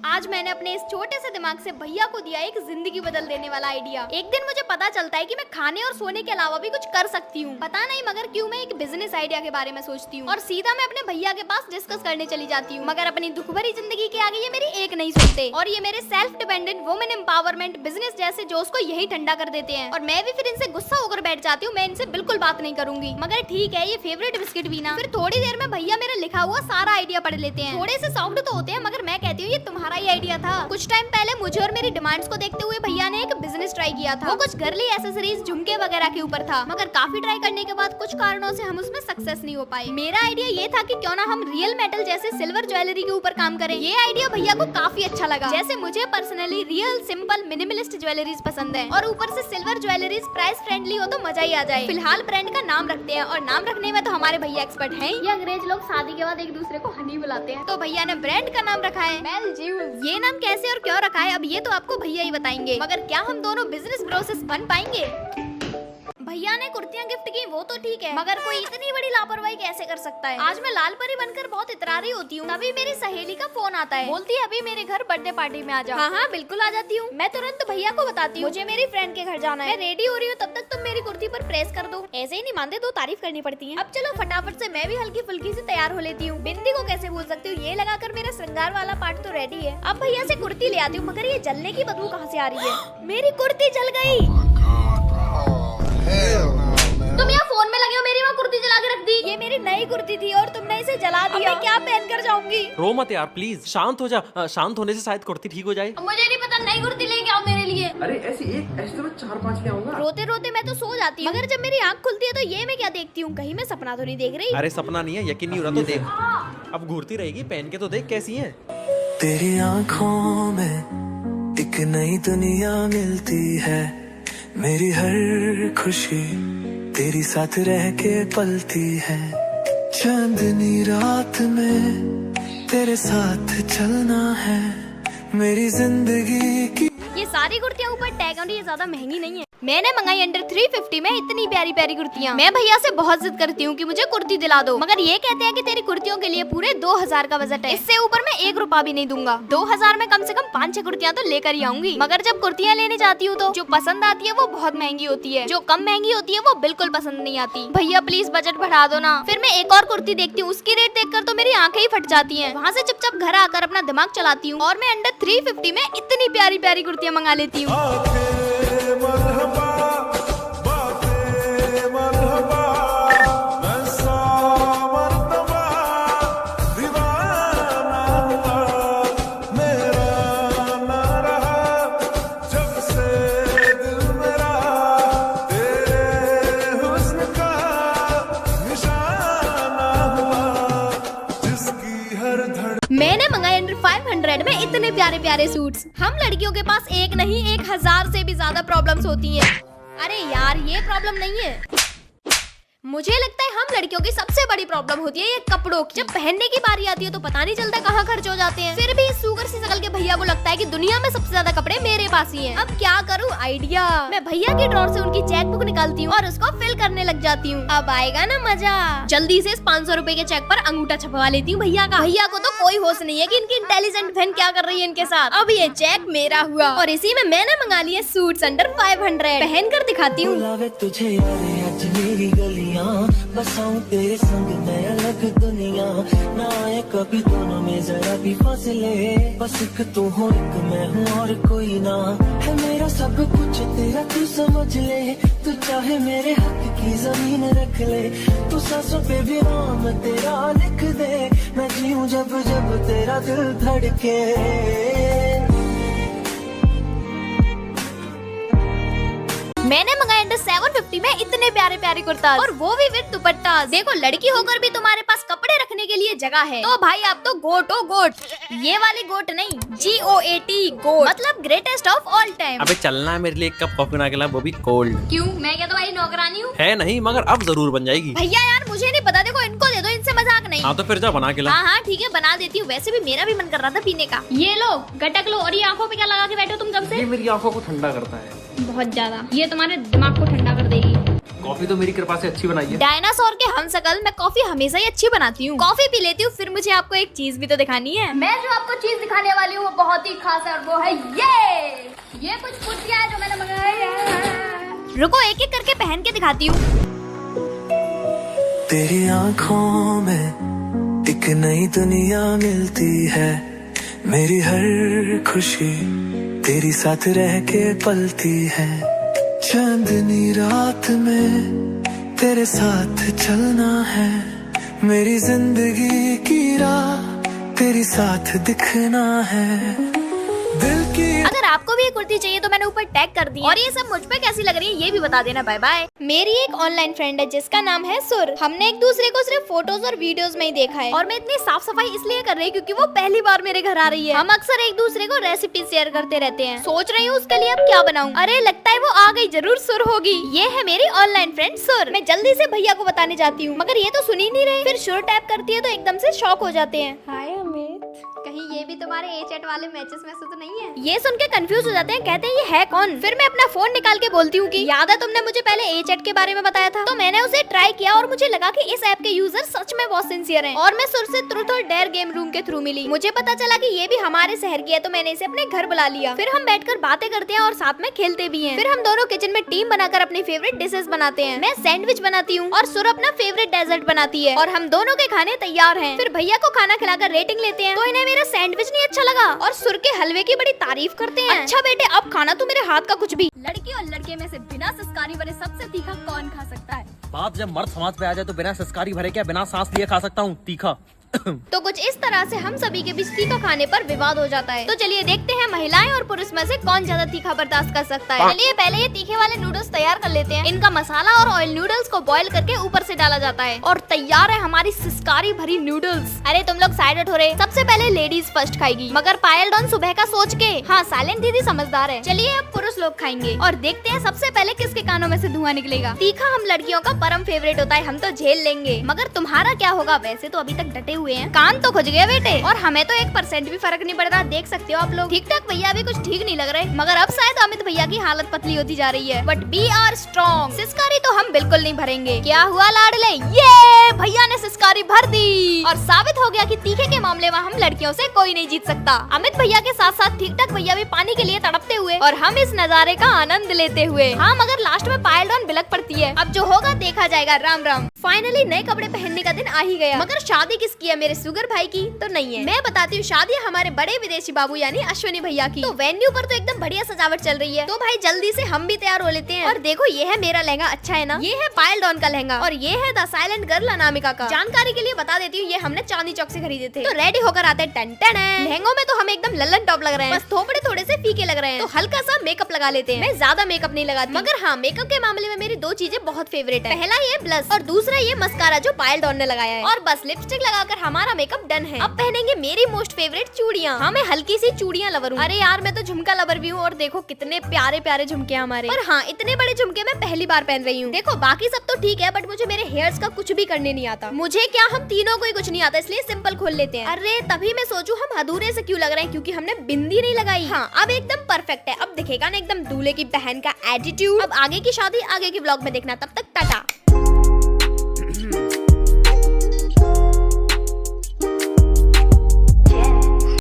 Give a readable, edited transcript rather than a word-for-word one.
आज मैंने अपने इस छोटे से दिमाग से भैया को दिया एक जिंदगी बदल देने वाला आइडिया। एक दिन मुझे पता चलता है कि मैं खाने और सोने के अलावा भी कुछ कर सकती हूँ। पता नहीं मगर क्यों मैं एक बिजनेस आइडिया के बारे में सोचती हूँ और सीधा मैं अपने भैया के पास डिस्कस करने चली जाती हूँ। मगर अपनी दुख भरी जिंदगी के आगे ये मेरी एक नहीं सुनते और ये मेरे self dependent women empowerment business जैसे जोश को यही ठंडा कर देते हैं और मैं भी फिर इनसे गुस्सा होकर बैठ जाती हूँ। मैं इनसे बिल्कुल बात नहीं करूंगी। मगर ठीक है, ये फेवरेट बिस्किट भी ना। फिर थोड़ी देर में भैया मेरा लिखा हुआ सारा आइडिया पढ़ लेते हैं। थोड़े से सॉफ्ट तो होते हैं मगर मैं कहती हूँ ये तुम्हारा ही आइडिया था। कुछ टाइम पहले मुझे और मेरी डिमांड्स को देखते हुए भैया ने एक बिजनेस ट्राई किया था। वो कुछ घरेलू एसेसरीज, झुमके वगैरह के ऊपर था। मगर काफी ट्राई करने के बाद कुछ कारणों से हम उसमें सक्सेस नहीं हो पाए। मेरा आइडिया ये था कि क्यों ना हम रियल मेटल जैसे सिल्वर ज्वेलरी के ऊपर काम करें। ये आइडिया भैया को काफी अच्छा लगा। जैसे मुझे personally real simple minimalist jewelleries पसंद है और ऊपर से सिल्वर ज्वेलरीज प्राइस फ्रेंडली हो तो मजा ही आ जाए। फिलहाल ब्रांड का नाम रखते हैं और नाम रखने में तो हमारे भैया एक्सपर्ट हैं। ये अंग्रेज लोग शादी के बाद एक दूसरे को हनी बुलाते हैं, तो भैया ने ब्रांड का नाम रखा है बेलज्यूस। ये नाम कैसे और क्यों रखा है अब ये तो आपको भैया ही बताएंगे। मगर क्या हम दोनों बिजनेस ब्रोसेस बन पाएंगे? भैया ने कुर्तियां गिफ्ट की वो तो ठीक है, मगर कोई इतनी बड़ी लापरवाही कैसे कर सकता है? आज मैं लाल परी बनकर बहुत इतरारी होती हूँ, तभी मेरी सहेली का फोन आता है। बोलती है अभी मेरे घर बर्थडे पार्टी में आ जाओ। हाँ बिल्कुल आ जाती हूँ। मैं तुरंत भैया को बताती हूँ मुझे मेरी फ्रेंड के घर जाना है। मैं रेडी हो रही हूँ, तब तक तुम मेरी कुर्ती पर प्रेस कर दो। ऐसे ही नहीं मानते तो तारीफ करनी पड़ती है। अब चलो फटाफट से मैं भी हल्की फुल्की से तैयार हो लेती हूँ। बिंदी को कैसे भूल सकती हूँ, ये लगाकर मेरा श्रृंगार वाला पार्ट तो रेडी है। अब भैया से कुर्ती ले आती हूँ, मगर ये जलने की बदबू कहाँ से आ रही है? मेरी कुर्ती जल गई। तुम यहाँ फोन में लगे हो, मेरी वहाँ कुर्ती जला के रख दी। ये मेरी नई कुर्ती थी और तुमने इसे जला दिया। मैं क्या पहन कर जाऊंगी? रो मत यार प्लीज, शांत हो जा। शांत होने से शायद कुर्ती ठीक हो जाए। मुझे नहीं पता, नई कुर्ती लेके आओ मेरे लिए। अरे ऐसे तो मैं 4-5 ले आऊंगा। रोते रोते मैं तो सो जाती हूँ, मगर जब मेरी आँख खुलती है तो ये मैं क्या देखती हूँ? कहीं मैं सपना तो नहीं देख रही? अरे सपना नहीं है, यकीन नहीं हो रहा तो देख। अब घूरती रहेगी, पहन के तो देख कैसी है। तेरी आँखों में एक नई दुनिया मिलती है। मेरी हर खुशी तेरी साथ रह के पलती है। चांदनी रात में तेरे साथ चलना है मेरी जिंदगी की। ये सारी कुर्तियाँ ऊपर टैग और ये ज्यादा महंगी नहीं है। मैंने मंगाई अंडर 350 में इतनी प्यारी प्यारी कुर्तियाँ। मैं भैया से बहुत जिद करती हूँ कि मुझे कुर्ती दिला दो, मगर ये कहते हैं कि तेरी कुर्तियों के लिए पूरे 2000 का बजट है, इससे ऊपर मैं 1 रुपया भी नहीं दूंगा। 2000 में कम से कम 5-6 कुर्तियाँ तो लेकर ही आऊंगी। मगर जब कुर्तियाँ लेने जाती हूँ तो जो पसंद आती है वो बहुत महंगी होती है, जो कम महंगी होती है वो बिल्कुल पसंद नहीं आती। भैया प्लीज बजट बढ़ा दो ना। फिर मैं एक और कुर्ती देखती हूँ, उसकी रेट देखकर तो मेरी आंखें ही फट जाती है। वहाँ से चुपचाप घर आकर अपना दिमाग चलाती हूँ और मैं अंडर 350 में इतनी प्यारी प्यारी कुर्तियाँ मंगा लेती हूँ। मैंने मंगाए अंडर 500 में इतने प्यारे प्यारे सूट्स। हम लड़कियों के पास एक नहीं 1000 से भी ज्यादा प्रॉब्लम्स होती हैं। अरे यार ये प्रॉब्लम नहीं है, मुझे लगता है हम लड़कियों की सबसे बड़ी प्रॉब्लम होती है ये कपड़ों की। जब पहनने की बारी आती है तो पता नहीं चलता कहाँ खर्च हो जाते हैं। फिर भी इस सुगर सी शकल के भैया को लगता है कि दुनिया में सबसे ज्यादा कपड़े मेरे पास ही हैं। अब क्या करूँ? आइडिया। मैं भैया के ड्रॉर से उनकी चेकबुक निकालती हूँ और उसको फिल करने लग जाती हूँ। अब आएगा ना मजा। जल्दी से इस 500 रुपए के चेक पर अंगूठा छपवा लेती हूँ भैया का। भैया को तो कोई होश नहीं है कि इनकी इंटेलिजेंट बहन क्या कर रही है इनके साथ। अब ये चेक मेरा हुआ और इसी में मैंने मंगा लिए सूट्स अंडर 500। पहन कर दिखाती हूँ। तुझे आज मेरी गलियां बसाऊं तेरे संग मैं अलग दुनिया। ना आए कभी दोनों में जरा भी फासले। बस एक तू हो एक मैं हूँ और कोई ना है। मेरा सब कुछ तेरा तू समझ ले। तू चाहे मेरे हक की जमीन रख ले। तू सांसों पे भी नाम तेरा लिख दे। मैं जीऊं जब जब तेरा दिल धड़के। मैंने मंगाए अंडर 750 में इतने प्यारे प्यारे कुर्ता और वो भी विद दुपट्टा। देखो लड़की होकर भी तुम्हारे पास कपड़े रखने के लिए जगह है तो भाई आप तो गोट हो गोट। ये वाली गोट नहीं, GOAT गोट, मतलब ग्रेटेस्ट ऑफ ऑल टाइम। अबे चलना है मेरे लिए एक कप कॉफी बना के ला, वो भी कोल्ड। क्यों? मैं क्या तुम्हारी नौकरानी हूँ? है नहीं, मगर अब जरूर बन जाएगी। भैया यार मुझे नहीं पता, देखो इनको दे दो, इनसे मजाक नहीं। हाँ तो फिर जा बना के ला। हाँ ठीक है बना देती हूँ। वैसे भी मेरा भी मन कर रहा था पीने का। ये लो गटक लो। और ये आंखों पे क्या लगा के बैठे हो तुम कब से? ये मेरी आंखों को ठंडा करता है बहुत ज्यादा। ये तुम्हारे दिमाग को ठंडा कर देगी। कॉफी तो मेरी कृपा से अच्छी बनाई है। डायनासोर के हमशक्ल मैं कॉफी हमेशा ही अच्छी बनाती हूँ। कॉफी पी लेती हूँ, फिर मुझे आपको एक चीज भी तो दिखानी है। मैं जो आपको चीज दिखाने वाली हूँ वो बहुत ही खास है और वो है ये कुछ कुर्तियाँ है जो मैंने मंगाई है। रुको एक एक करके पहन के दिखाती हूँ। तेरी आंखों में एक नई दुनिया मिलती है, मेरी हर खुशी तेरी साथ रह के पलती है। चांदनी रात में तेरे साथ चलना है, मेरी जिंदगी की राह तेरी साथ दिखना है। दिल की अगर आपको भी ये कुर्ती चाहिए तो मैंने ऊपर टैग कर दी। और ये सब मुझ पे कैसी लग रही है ये भी बता देना। Bye bye. मेरी एक ऑनलाइन फ्रेंड है जिसका नाम है सुर। हमने एक दूसरे को सिर्फ फोटोज और वीडियोस में ही देखा है और मैं इतनी साफ सफाई इसलिए कर रही हूँ क्योंकि वो पहली बार मेरे घर आ रही है। हम अक्सर एक दूसरे को रेसिपी शेयर करते रहते हैं। सोच रही हूँ उसके लिए अब क्या बनाऊँ। अरे लगता है वो आ गई, जरूर सुर होगी। ये है मेरी ऑनलाइन फ्रेंड सुर। मैं जल्दी से भैया को बताने जाती हूँ मगर ये तो सुन ही नहीं रहे। फिर सुर टैप करती है तो एकदम से शॉक हो जाते हैं। हाय अमित, कहीं ये भी तुम्हारे ए चैट वाले मैचेस में से तो नहीं है? ये सुन के कंफ्यूज हो जाते हैं, कहते हैं ये है कौन। फिर मैं अपना फोन निकाल के बोलती हूँ कि याद है तुमने मुझे पहले ए चैट के बारे में बताया था। तो मैंने उसे ट्राई किया और मुझे लगा कि इस ऐप के यूजर सच में बहुत सिंसियर हैं। और मैं सुर से ट्रुथ और डेयर गेम रूम के थ्रू मिली। मुझे पता चला कि ये भी हमारे शहर की है तो मैंने इसे अपने घर बुला लिया। फिर हम बैठकर बातें करते हैं और साथ में खेलते भी हैं। फिर हम दोनों किचन में टीम बनाकर अपनी फेवरेट डिशेस बनाते हैं। मैं सैंडविच बनाती हूँ और सुर अपना फेवरेट डेजर्ट बनाती है और हम दोनों के खाने तैयार हैं। फिर भैया को खाना खिलाकर रेटिंग लेते हैं तो इन्हें मेरा सैंडविच नहीं अच्छा लगा और सुर के हलवे की बड़ी तारीफ करते हैं। अच्छा बेटे अब खाना तू मेरे हाथ का कुछ भी। लड़की और लड़के में से बिना संस्कारी बने सबसे तीखा कौन खा सकता है? बात जब मर्द समाज पे आ जाए तो बिना संस्कारी भरे क्या बिना सांस लिए खा सकता हूँ तीखा। तो कुछ इस तरह से हम सभी के बीच तीखा खाने पर विवाद हो जाता है। तो चलिए देखते हैं महिलाएं और पुरुष में से कौन ज्यादा तीखा बर्दाश्त कर सकता है। चलिए पहले ये तीखे वाले नूडल्स तैयार कर लेते हैं। इनका मसाला और ऑयल नूडल्स को बॉईल करके ऊपर से डाला जाता है और तैयार है हमारी सिस्कारी भरी नूडल्स। अरे तुम लोग साइड हट हो रहे। सबसे पहले लेडीज फर्स्ट खाएगी मगर पायल डॉन सुबह का सोच के। हाँ साइलेंट दीदी समझदार है। चलिए अब पुरुष लोग खाएंगे और देखते हैं सबसे पहले किसके कानों में से धुआं निकलेगा। तीखा हम लड़कियों का परम फेवरेट होता है, हम तो झेल लेंगे। मगर तुम्हारा क्या होगा? वैसे तो अभी तक डटे हुए हैं, कान तो खुज गए बेटे और हमें तो 1% भी फर्क नहीं पड़ रहा। देख सकते हो आप लोग। ठीक ठाक भैया भी कुछ ठीक नहीं लग रहे मगर अब शायद अमित भैया की हालत पतली होती जा रही है। But be are strong. सिस्कारी तो हम बिल्कुल नहीं भरेंगे। क्या हुआ लाडले? ये भैया ने सिस्कारी भर दी और साबित हो गया कि तीखे के मामले में हम लड़कियों से कोई नहीं जीत सकता। अमित भैया के साथ साथ ठीक ठाक भैया भी पानी के लिए तड़पते हुए और हम इस नजारे का आनंद लेते हुए। हाँ मगर लास्ट में पायल डॉन बिलक पड़ती है। अब जो होगा देखा जाएगा। राम राम। फाइनली नए कपड़े पहनने का दिन आ ही गया मगर शादी किसकी है? मेरे सुगर भाई की तो नहीं है। मैं बताती हूँ शादी हमारे बड़े विदेशी बाबू यानी अश्विनी भैया की। तो वेन्यू पर तो एकदम बढ़िया सजावट चल रही है। तो भाई जल्दी से हम भी तैयार हो लेते हैं। और देखो ये है मेरा लहंगा, अच्छा है ना? ये है पायल डॉन का लहंगा और ये है द साइलेंट गर्ल अनामिका का। जानकारी के लिए बता देती हूँ ये हमने चांदी चौक से खरीदे थे। तो रेडी होकर आते हैं। Ton ton. लहंगों में तो हम एकदम लल्लन टॉप लग रहे हैं, बस थोपड़े थोड़े से फीके लग रहे हैं। तो हल्का सा मेकअप लगा लेते हैं। मैं ज्यादा मेकअप नहीं लगाती मगर हाँ मेकअप के मामले में मेरी दो चीजें बहुत फेवरेट है। पहला ये ब्लश और दूसरा ये मस्कारा जो पायल डॉन ने लगाया है। और बस लिपस्टिक लगाकर हमारा मेकअप डन है। अब पहनेंगे मेरी मोस्ट फेवरेट चूड़ियाँ। हाँ मैं हल्की सी चूड़ियाँ लवर हूँ। अरे यार मैं तो झुमका लवर भी हूँ और देखो कितने प्यारे प्यारे झुमके हमारे। पर हाँ इतने बड़े झुमके मैं पहली बार पहन रही हूँ। देखो बाकी सब तो ठीक है बट मुझे मेरे हेयर्स का कुछ भी करने नहीं आता। मुझे क्या हम तीनों को ही कुछ नहीं आता इसलिए सिंपल खोल लेते हैं। अरे तभी मैं सोचूं हम अधूरे से क्यों लग रहे हैं क्योंकि हमने बिंदी नहीं लगाई। हाँ अब एकदम परफेक्ट है। अब दिखेगा ना एकदम दूल्हे की बहन का एटीट्यूड। अब आगे की शादी आगे के ब्लॉग में देखना। तब तक टाटा।